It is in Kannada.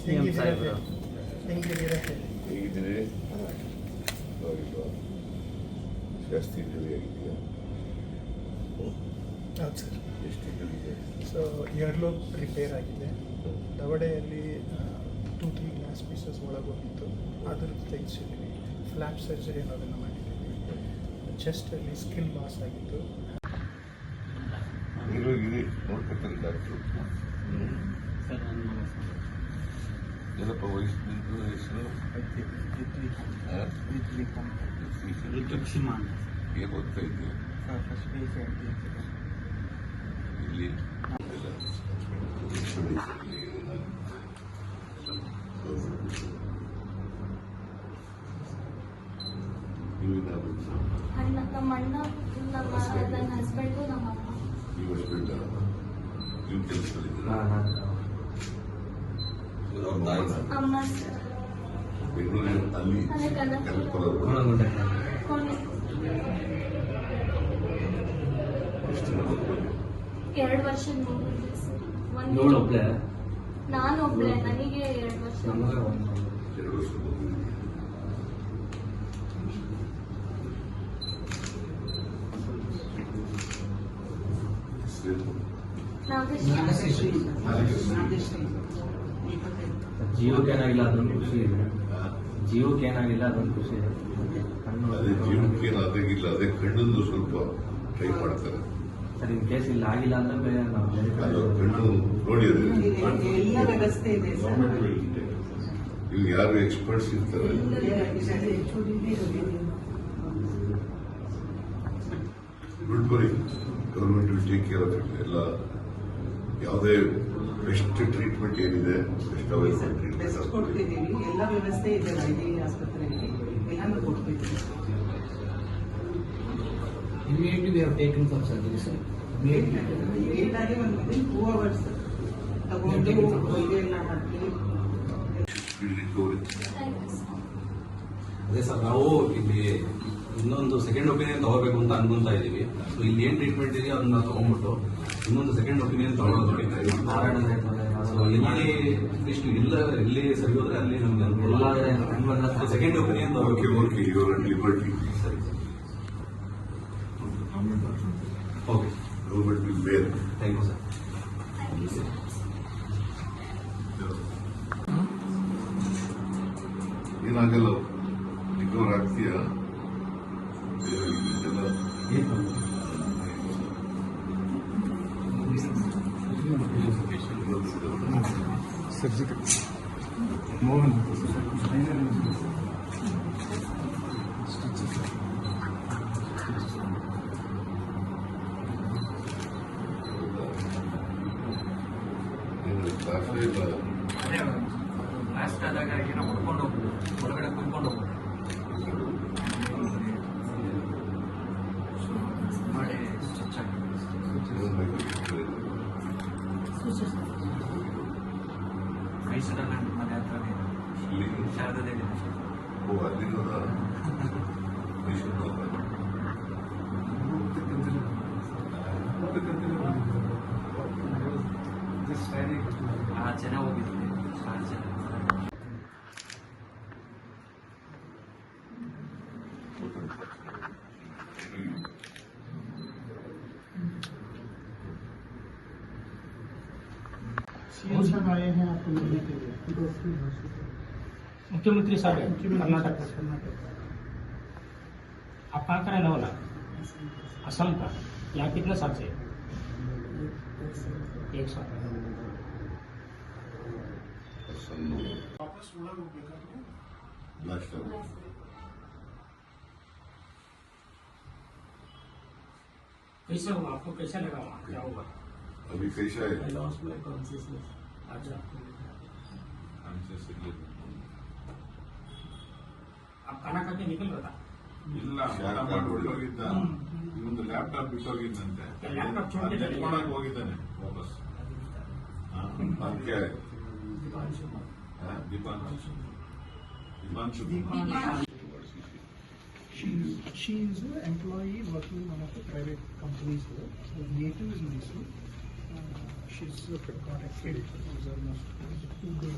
CM ಸಾಹೇಬ್ರು ಹೇಗಿದ್ದೀರಿ? ಜಾಸ್ತಿ ಇಂಜುರಿ ಆಗಿದೆಯಾ? ಹೌದು ಸರ್. ಎಷ್ಟು ಇಂಜುರಿ ಇದೆ? ಸೊ ಇಯರ್ಲೋಬ್ ರಿಪೇರ್ ಆಗಿದೆ. ದವಡೆಯಲ್ಲಿ 2-3 ಗ್ಲಾಸ್ ಪೀಸಸ್ ಒಳಗೋಗಿತ್ತು, ಅದ್ರದ್ದು ತೆಗೆಸಿದ್ದೀವಿ. ಫ್ಲ್ಯಾಪ್ ಸರ್ಜರಿ ಅನ್ನೋದನ್ನು ಮಾಡಿದ್ದೀವಿ. ಚೆಸ್ಟಲ್ಲಿ ಸ್ಕಿನ್ ಲಾಸ್ ಆಗಿತ್ತು. ನೀರೋಗಿರಿ ನೋಡ್ಕೊತಾರೆ ಡಾಕ್ಟ್ರು. ಏನಪ್ಪ ವಯಸ್ಸು ನಿಂತು ಹೆಸರು? ಏನು ಓದ್ತಾ ಇದ್ದೀವಿ ಇಲ್ಲಿ? ನಮ್ಮ ಅಣ್ಣ, ನನ್ನ ಹಸ್ಬೆಂಡು, ನಮ್ಮ ಅಮ್ಮ. ನೀವು ಹಸ್ಬೆಂಡ್ ನೀವು ಕೆಲಸದಲ್ಲಿದ್ದೀರಾ? ಅಮ್ಮ ಸರ್ ಬೆಂಗಳೂರಿನ ಅಲ್ಲಿ ಕೊನೆ. ಎಷ್ಟು ಜನ ಮಕ್ಕಳು? 2 ವರ್ಷ ನೋಡಿದ್ದೆ ಸರ್. ನಾನು ಒಬ್ಳೆ, ನನಗೆ 2 ವರ್ಷ. 2 ವರ್ಷ ಮಗು. ಜೀವಕ್ಕೇನಾಗಿಲ್ಲ ಅದೊಂದು ಖುಷಿ ಇದೆ. ಜೀವಕ್ಕೇನಾಗಿಲ್ಲ ಅದೊಂದು ಖುಷಿ ಇದೆ. ಅದೇ ಜೀವಕ್ಕೇನು ಅದಾಗಿಲ್ಲ, ಅದೇ ಕಣ್ಣೊಂದು ಸ್ವಲ್ಪ ಟ್ರೈ ಮಾಡ್ತಾರೆ. ಸರ್ ಇನ್ ಕೇಸ್ ಇಲ್ಲ ಆಗಿಲ್ಲ ಅಂದ್ರೆ ಅದು ಕಣ್ಣು ನೋಡಿ, ಅದು ಎಲ್ಲ ವ್ಯವಸ್ಥೆ ಇದೆ ಸರ್. ಇಲ್ಲಿ ಯಾರು ಎಕ್ಸ್ಪರ್ಟ್ಸ್ ಇರ್ತಾರೆ. Don't worry, government will take care of it. ಎಲ್ಲ ಯಾವುದೇ ಬೆಸ್ಟ್ ಟ್ರೀಟ್ಮೆಂಟ್ ಏನಿದೆ, ಬೆಸ್ಟ್ ಅವೈಲಬಲ್ ಬೆಸ್ಟ್ ಕೊಡ್ತಿದ್ದೀವಿ. ಎಲ್ಲ ವ್ಯವಸ್ಥೆ ಇದೆ ವೈದ್ಯಕೀಯ ಆಸ್ಪತ್ರೆಯಲ್ಲಿ, ಎಲ್ಲಾನು ಕೊಡ್ತಿದ್ದೀವಿ. Immediately we have taken for surgery, sir. ಏನಾಗಿ ಒಂದು 2 hours ತಗೊಂಡು ಇದೆಲ್ಲ ಹಾಕಿ. ಅದೇ ಸರ್, ನಾವು ಇಲ್ಲಿ ಇನ್ನೊಂದು ಸೆಕೆಂಡ್ ಒಪಿನಿಯನ್ ತಗೋಬೇಕು ಅಂತ ಅನ್ಕೊಂತಾ ಇದೀವಿ. ಸೊ ಇಲ್ಲಿ ಏನ್ ಟ್ರೀಟ್ಮೆಂಟ್ ಇದೆಯೋ ಅದನ್ನ ತಗೊಂಡ್ಬಿಟ್ಟು ಇನ್ನೊಂದು ಸೆಕೆಂಡ್ ಒಪಿನಿಯನ್ ತಗೊಳ್ಳೋದಕ್ಕೆ ಇಷ್ಟು ಇಲ್ಲ, ಎಲ್ಲಿ ಸರಿ ಹೋದ್ರೆ ಅಲ್ಲಿ ನಮ್ಗೆ ಸೆಕೆಂಡ್ ಒಪಿನಿಯನ್ ಲಿಬರ್ಟಿ. ಸರಿ okay, government will bear. Thank you sir. ಏನಾಗಲ್ಲ, ರಿಕವರ್ ಆಗ್ತೀಯಾ? ಮೋಹನ್ ಲಾಸ್ಟ್ ಆದಾಗ ಏನೋ ಹೊಡ್ಕೊಂಡು ಹೋಗ್ಬೋದು, ಹೊರಗಡೆ ಕುತ್ಕೊಂಡು ಹೋಗ್ಬೋದು ಮಾಡಿ ಸ್ಟಿಚ್ ಆಗಿ ಮೈಸೂರಲ್ಲಿ ಮನೆ ಹತ್ರನೇ ಶಾರದಾದೇವಿ. ಓ, ಅಲ್ಲಿಂದ ಮೈಸೂರು ಚೆನ್ನಾಗಿ ಹೋಗಿದ್ದೀನಿ. सीएम साहब आए हैं आपको मिलने के लिए। मुख्यमंत्री साहब है, कर्नाटक। आप कहाँ का रहने वाला? असम का। यहाँ कितने साल से? 1 साल। वापस उड़ा होगा ब्लास्ट आउट. कैसे हुआ, आपको कैसा लगा वहाँ, क्या हुआ? अभी कैसा है? अच्छा, आप खाना खा के निकल रहा था? ಇಲ್ಲ, ಊಟ ಮಾಡ್ಬಿಟ್ಟು ಹೋಗಿದ್ದ. ಇವೊಂದು ಲ್ಯಾಪ್ಟಾಪ್ ಬಿಟ್ಟು ಹೋಗಿದ್ದಂತೆ, ಲ್ಯಾಪ್ಟಾಪ್ ಎತ್ಕೊಳಕ್ ಹೋಗಿದ್ದಾನೆ ವಾಪಸ್. नाम क्या है? Deepanshu. She is an employee working in one of the private companies there. Her native is Mysore. She's got a kid who's almost 2 days